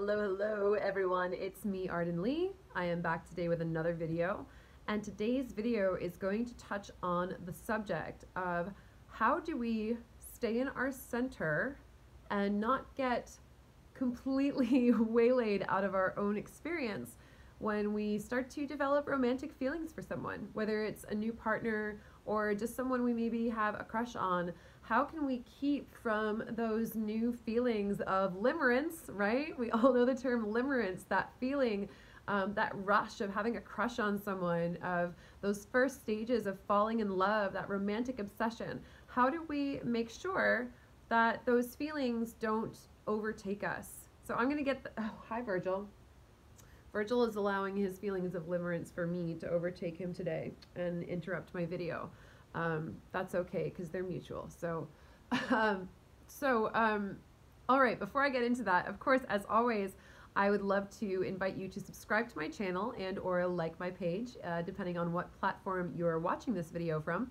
Hello everyone, it's me Arden Lee. I am back today with another video, and today's video is going to touch on the subject of how do we stay in our center and not get completely waylaid out of our own experience when we start to develop romantic feelings for someone, whether it's a new partner or just someone we maybe have a crush on. How can we keep from those new feelings of limerance, right? We all know the term limerance, that feeling, that rush of having a crush on someone, of those first stages of falling in love, that romantic obsession. How do we make sure that those feelings don't overtake us? So I'm gonna get oh, hi Virgil. Virgil is allowing his feelings of limerance for me to overtake him today and interrupt my video. That's okay because they're mutual. So, all right, before I get into that, of course, as always, I would love to invite you to subscribe to my channel and or like my page, depending on what platform you're watching this video from.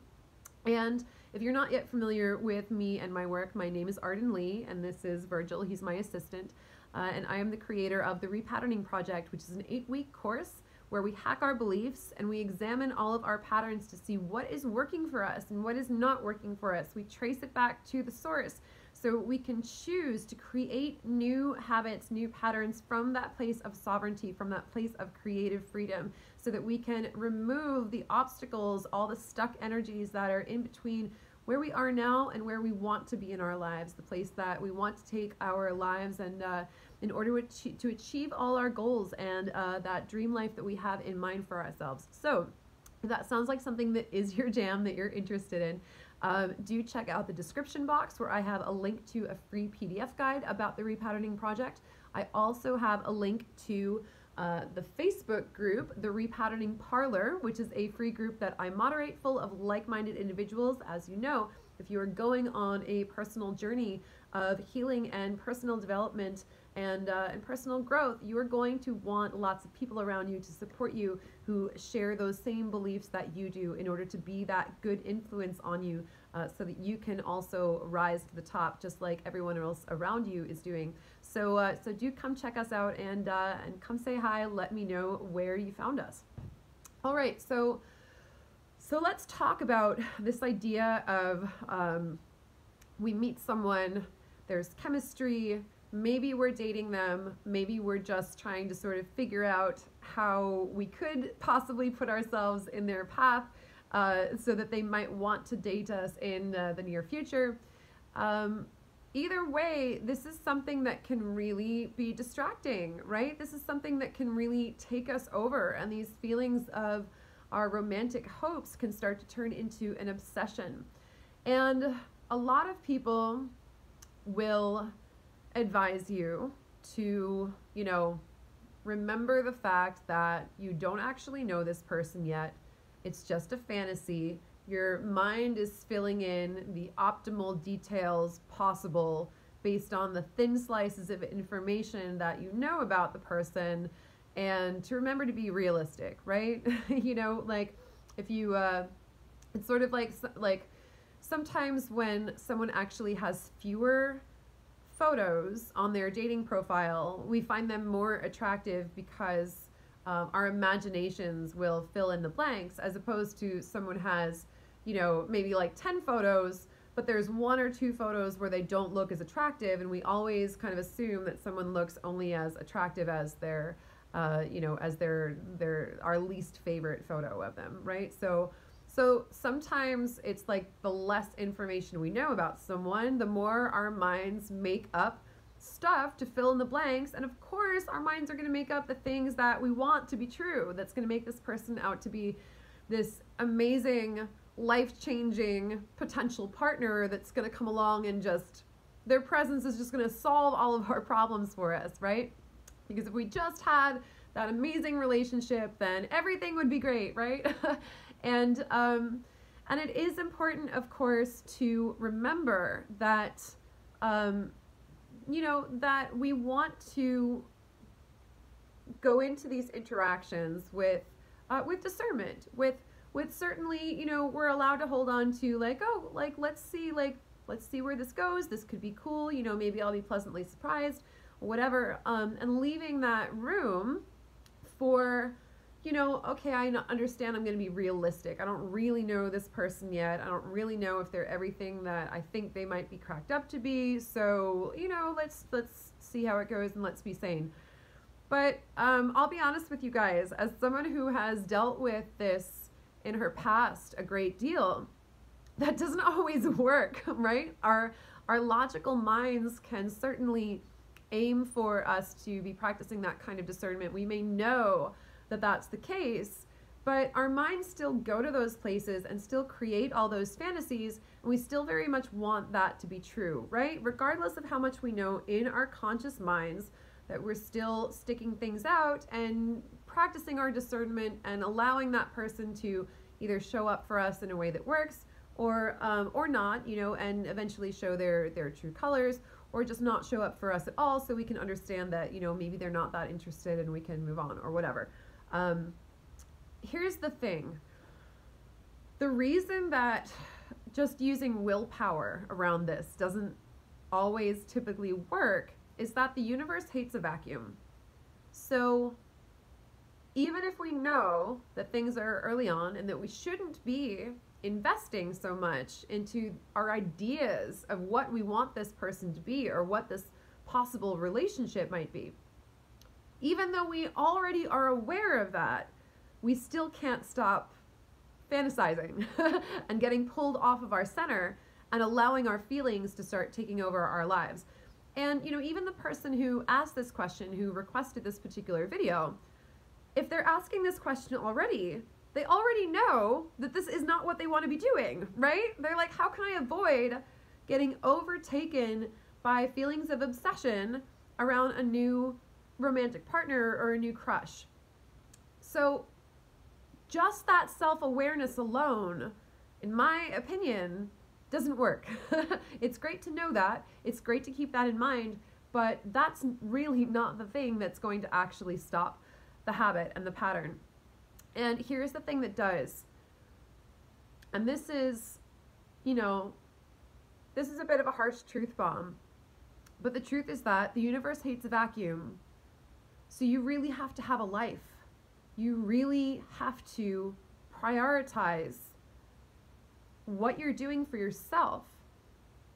And if you're not yet familiar with me and my work, my name is Arden Lee, and this is Virgil. He's my assistant. And I am the creator of the Repatterning Project, which is an 8-week course where we hack our beliefs and we examine all of our patterns to see what is working for us and what is not working for us. We trace it back to the source so we can choose to create new habits, new patterns from that place of sovereignty, from that place of creative freedom, so that we can remove the obstacles, all the stuck energies that are in between where we are now and where we want to be in our lives, the place that we want to take our lives, and in order to achieve all our goals and that dream life that we have in mind for ourselves. So if that sounds like something that is your jam, that you're interested in, do check out the description box where I have a link to a free PDF guide about the Repatterning Project. I also have a link to the Facebook group, the Repatterning Parlor, which is a free group that I moderate full of like-minded individuals. As you know, if you are going on a personal journey of healing and personal development and personal growth, you are going to want lots of people around you to support you who share those same beliefs that you do, in order to be that good influence on you, so that you can also rise to the top just like everyone else around you is doing. So so do come check us out and come say hi. Let me know where you found us. All right, so let's talk about this idea of we meet someone, there's chemistry, maybe we're dating them, maybe we're just trying to sort of figure out how we could possibly put ourselves in their path so that they might want to date us in the near future. Either way, this is something that can really be distracting, right? This is something that can really take us over, and these feelings of our romantic hopes can start to turn into an obsession. And a lot of people will advise you to, you know, remember the fact that you don't actually know this person yet. It's just a fantasy. Your mind is filling in the optimal details possible based on the thin slices of information that you know about the person, and to remember to be realistic, right? You know, like if you, it's sort of like sometimes when someone actually has fewer photos on their dating profile, we find them more attractive because our imaginations will fill in the blanks, as opposed to someone has, you know, maybe like 10 photos, but there's 1 or 2 photos where they don't look as attractive, and we always kind of assume that someone looks only as attractive as their, you know, as our least favorite photo of them, right? So sometimes it's like the less information we know about someone, the more our minds make up stuff to fill in the blanks. And of course, our minds are going to make up the things that we want to be true, that's going to make this person out to be this amazing, life-changing potential partner that's going to come along and just, their presence is just going to solve all of our problems for us, right? Because if we just had that amazing relationship, then everything would be great, right? And it is important, of course, to remember that, you know, that we want to go into these interactions with discernment, with certainly, you know, we're allowed to hold on to like, oh, like, let's see where this goes. This could be cool. You know, maybe I'll be pleasantly surprised. whatever, and leaving that room for, okay, I understand I'm going to be realistic. I don't really know this person yet. I don't really know if they're everything that I think they might be cracked up to be. So, let's see how it goes and let's be sane. But I'll be honest with you guys, as someone who has dealt with this in her past a great deal, that doesn't always work, right? Our logical minds can certainly aim for us to be practicing that kind of discernment. We may know that that's the case, but our minds still go to those places and still create all those fantasies, and we still very much want that to be true, right? Regardless of how much we know in our conscious minds, that we're still sticking things out and practicing our discernment and allowing that person to either show up for us in a way that works or not, and eventually show their true colors, or just not show up for us at all, so we can understand that, maybe they're not that interested and we can move on or whatever. Here's the thing. The reason that just using willpower around this doesn't always typically work is that the universe hates a vacuum. So even if we know that things are early on and that we shouldn't be investing so much into our ideas of what we want this person to be or what this possible relationship might be, even though we already are aware of that, we still can't stop fantasizing and getting pulled off of our center and allowing our feelings to start taking over our lives. And even the person who asked this question, who requested this particular video, if they're asking this question already, they already know that this is not what they want to be doing, right? They're like, how can I avoid getting overtaken by feelings of obsession around a new romantic partner or a new crush? So just that self-awareness alone, in my opinion, doesn't work. It's great to know that. It's great to keep that in mind, but that's really not the thing that's going to actually stop the habit and the pattern. And here's the thing that does. And this is, this is a bit of a harsh truth bomb, but the truth is that the universe hates a vacuum. So you really have to have a life. You really have to prioritize what you're doing for yourself,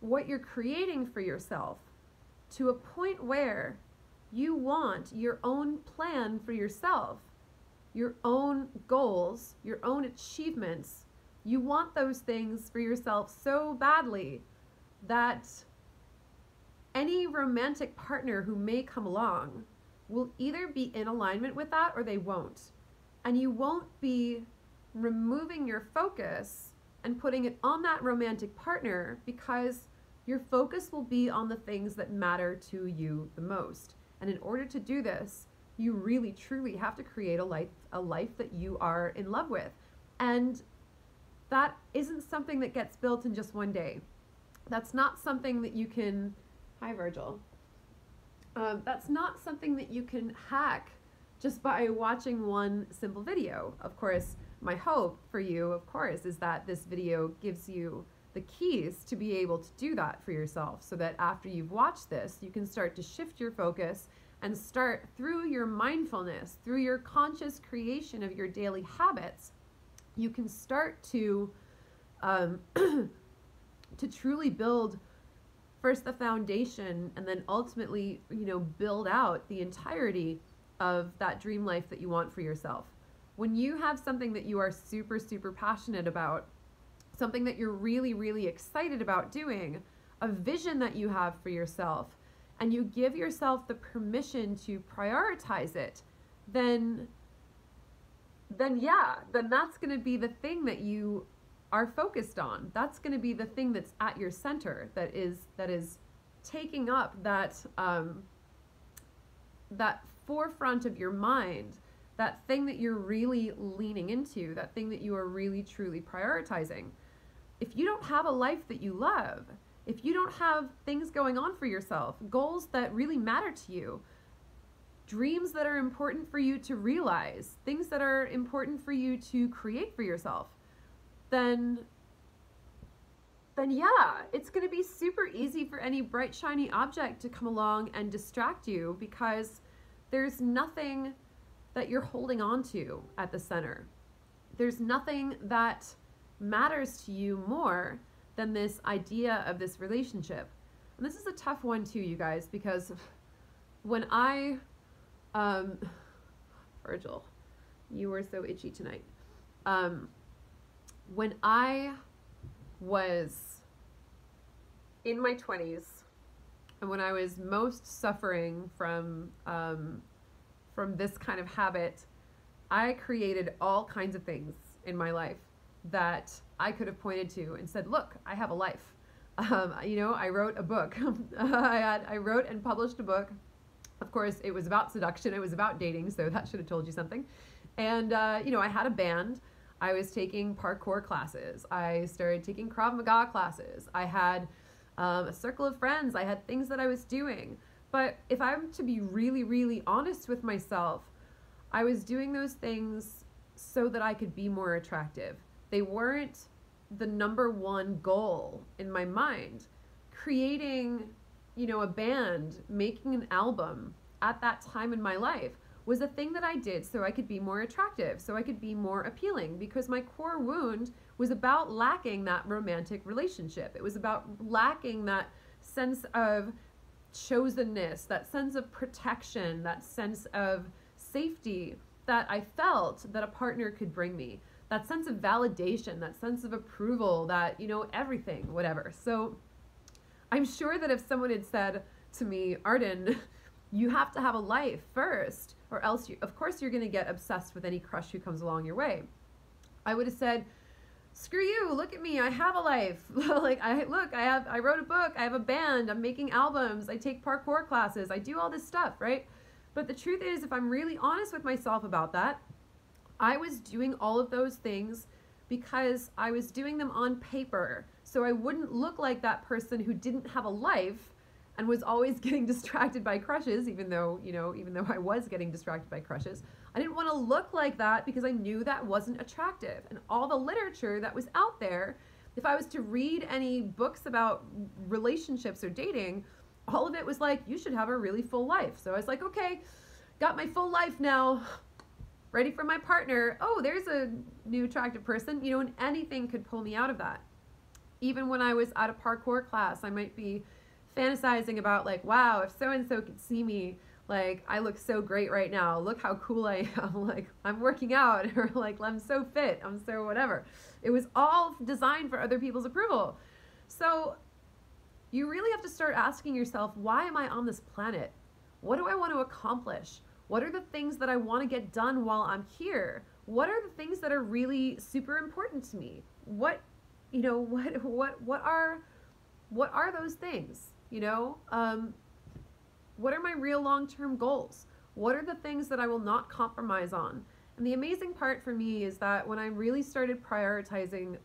what you're creating for yourself, to a point where you want your own plan for yourself, your own goals, your own achievements. You want those things for yourself so badly that any romantic partner who may come along will either be in alignment with that or they won't. And you won't be removing your focus and putting it on that romantic partner because your focus will be on the things that matter to you the most. And in order to do this, you really truly have to create a life that you are in love with. And that isn't something that gets built in just one day. That's not something that you can, hi Virgil, that's not something that you can hack just by watching one simple video. Of course, my hope for you, of course, is that this video gives you the keys to be able to do that for yourself, so that after you've watched this, you can start to shift your focus and start, through your mindfulness, through your conscious creation of your daily habits, you can start to to truly build first the foundation and then ultimately, build out the entirety of that dream life that you want for yourself. When you have something that you are super, super passionate about, something that you're really, really excited about doing, a vision that you have for yourself, and you give yourself the permission to prioritize it, then that's going to be the thing that you are focused on. That's going to be the thing that's at your center, that is taking up that that forefront of your mind, that thing that you're really leaning into, that thing that you are really truly prioritizing. If you don't have a life that you love, if you don't have things going on for yourself, goals that really matter to you, dreams that are important for you to realize, things that are important for you to create for yourself, then then yeah, it's going to be super easy for any bright, shiny object to come along and distract you, because there's nothing that you're holding on to at the center. There's nothing that matters to you more than this idea of this relationship. And this is a tough one too, you guys, because when I, Virgil, you were so itchy tonight. When I was in my 20s, and when I was most suffering from this kind of habit, I created all kinds of things in my life that I could have pointed to and said, look, I have a life. You know, I wrote a book. I wrote and published a book. Of course, it was about seduction. It was about dating, so that should have told you something. And, you know, I had a band. I was taking parkour classes. I started taking Krav Maga classes. I had a circle of friends. I had things that I was doing. But if I'm to be really, really honest with myself, I was doing those things so that I could be more attractive. They weren't the number one goal in my mind. Creating, you know, a band, making an album at that time in my life was a thing that I did so I could be more attractive, so I could be more appealing, because my core wound was about lacking that romantic relationship. It was about lacking that sense of chosenness, that sense of protection, that sense of safety that I felt that a partner could bring me, that sense of validation, that sense of approval, that, you know, everything, whatever. So I'm sure that if someone had said to me, Arden, you have to have a life first, or else of course you're going to get obsessed with any crush who comes along your way, I would have said, screw you, look at me, I have a life. Like, I wrote a book, I have a band, I'm making albums, I take parkour classes, I do all this stuff, right? But the truth is, if I'm really honest with myself about that, I was doing all of those things because I was doing them on paper, so I wouldn't look like that person who didn't have a life and was always getting distracted by crushes, even though I was getting distracted by crushes. I didn't want to look like that because I knew that wasn't attractive. And all the literature that was out there, if I was to read any books about relationships or dating, all of it was like, you should have a really full life. So I was like, okay, got my full life now, ready for my partner. Oh, there's a new attractive person, you know, and anything could pull me out of that. Even when I was at a parkour class, I might be fantasizing about, like, wow, if so-and-so could see me, like, I look so great right now. Look how cool I am. Like, I'm working out, or like, I'm so fit. I'm so whatever. It was all designed for other people's approval. So you really have to start asking yourself, why am I on this planet? What do I want to accomplish? What are the things that I want to get done while I'm here? What are the things that are really super important to me? What are those things? You know, what are my real long-term goals? What are the things that I will not compromise on? And the amazing part for me is that when I really started prioritizing,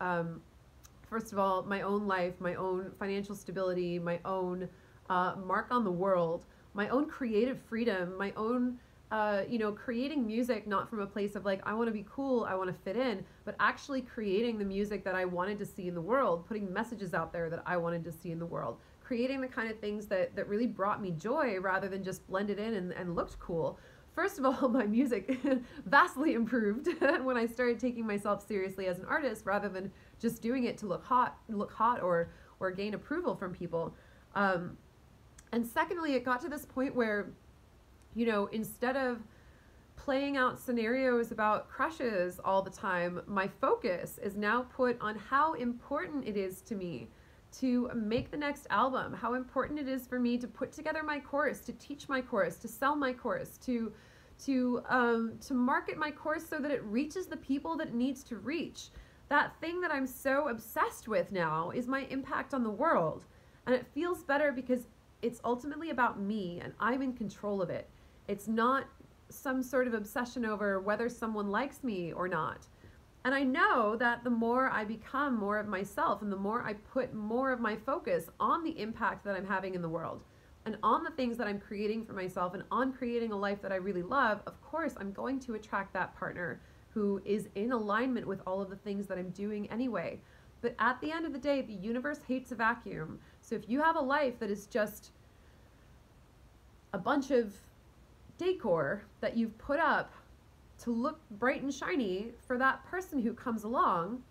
first of all, my own life, my own financial stability, my own mark on the world, my own creative freedom, my own, creating music not from a place of like, I want to be cool, I want to fit in, but actually creating the music that I wanted to see in the world, putting messages out there that I wanted to see in the world, creating the kind of things that really brought me joy rather than just blended in and looked cool. First of all, my music vastly improved when I started taking myself seriously as an artist rather than just doing it to look hot or gain approval from people. And secondly, it got to this point where, you know, instead of playing out scenarios about crushes all the time, my focus is now put on how important it is to me to make the next album, how important it is for me to put together my course, to teach my course, to sell my course, to market my course so that it reaches the people that it needs to reach. That thing that I'm so obsessed with now is my impact on the world. And it feels better because it's ultimately about me and I'm in control of it. It's not some sort of obsession over whether someone likes me or not. And I know that the more I become more of myself and the more I put more of my focus on the impact that I'm having in the world and on the things that I'm creating for myself and on creating a life that I really love, of course, I'm going to attract that partner who is in alignment with all of the things that I'm doing anyway. But at the end of the day, the universe hates a vacuum. So if you have a life that is just a bunch of decor that you've put up to look bright and shiny for that person who comes along,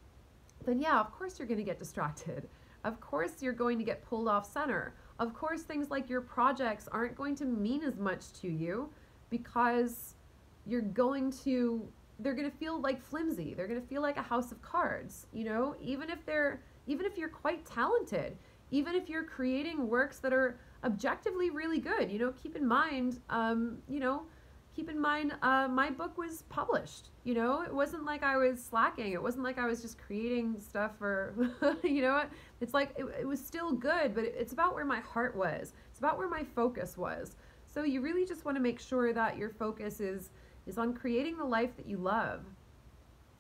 then yeah, of course you're going to get distracted. Of course you're going to get pulled off center. Of course things like your projects aren't going to mean as much to you because they're going to feel like flimsy. They're going to feel like a house of cards, you know, even if you're quite talented, even if you're creating works that are objectively really good, you know, keep in mind, my book was published, you know, it wasn't like I was slacking. It wasn't like I was just creating stuff for, you know, it's like, it was still good, but it's about where my heart was. It's about where my focus was. So you really just want to make sure that your focus is on creating the life that you love.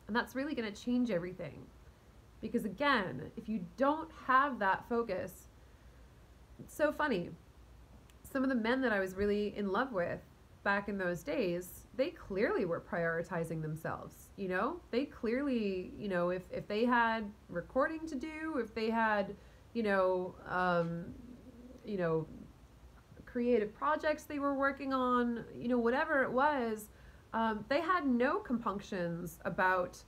And that's really going to change everything. Because again, if you don't have that focus, it's so funny. Some of the men that I was really in love with back in those days, they clearly were prioritizing themselves, you know? They clearly, you know, if they had recording to do, if they had, creative projects they were working on, you know, whatever it was, they had no compunctions about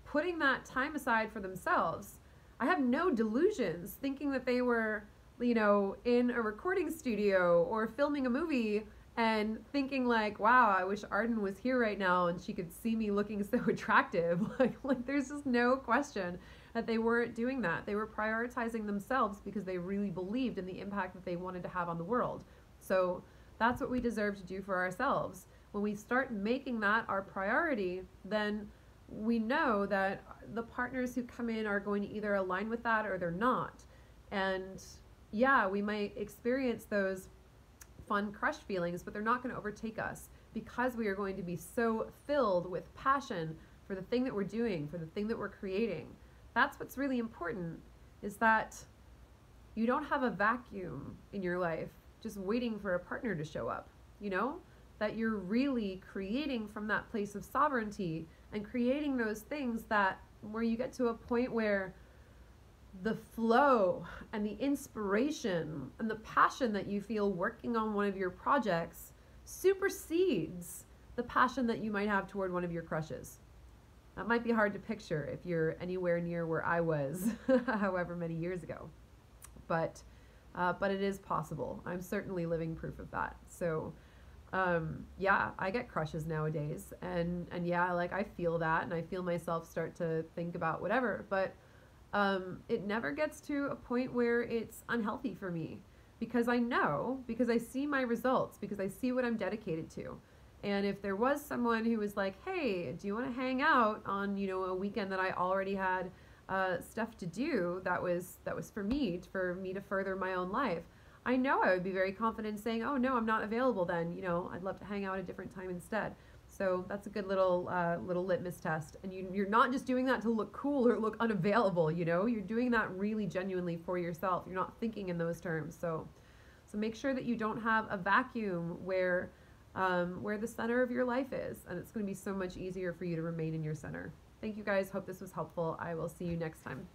putting that time aside for themselves. I have no delusions thinking that they were, you know, in a recording studio or filming a movie and thinking like, wow, I wish Arden was here right now and she could see me looking so attractive. Like there's just no question that they weren't doing that. They were prioritizing themselves because they really believed in the impact that they wanted to have on the world. So that's what we deserve to do for ourselves. When we start making that our priority, then we know that the partners who come in are going to either align with that or they're not. And yeah, we might experience those fun crush feelings, but they're not going to overtake us because we are going to be so filled with passion for the thing that we're doing, for the thing that we're creating. That's what's really important, is that you don't have a vacuum in your life just waiting for a partner to show up, you know? That you're really creating from that place of sovereignty and creating those things that where you get to a point where the flow and the inspiration and the passion that you feel working on one of your projects supersedes the passion that you might have toward one of your crushes. That might be hard to picture if you're anywhere near where I was however many years ago, but it is possible. I'm certainly living proof of that. So yeah, I get crushes nowadays and yeah, like I feel that and I feel myself start to think about whatever, but it never gets to a point where it's unhealthy for me because I see my results, because I see what I'm dedicated to. And if there was someone who was like, hey, do you want to hang out on, you know, a weekend that I already had stuff to do that was for me to further my own life, I know I would be very confident in saying, oh no, I'm not available then, you know, I'd love to hang out at a different time instead. So that's a good little litmus test. And you're not just doing that to look cool or look unavailable, you know, you're doing that really genuinely for yourself. You're not thinking in those terms. So make sure that you don't have a vacuum where the center of your life is, and it's going to be so much easier for you to remain in your center. Thank you guys. Hope this was helpful. I will see you next time.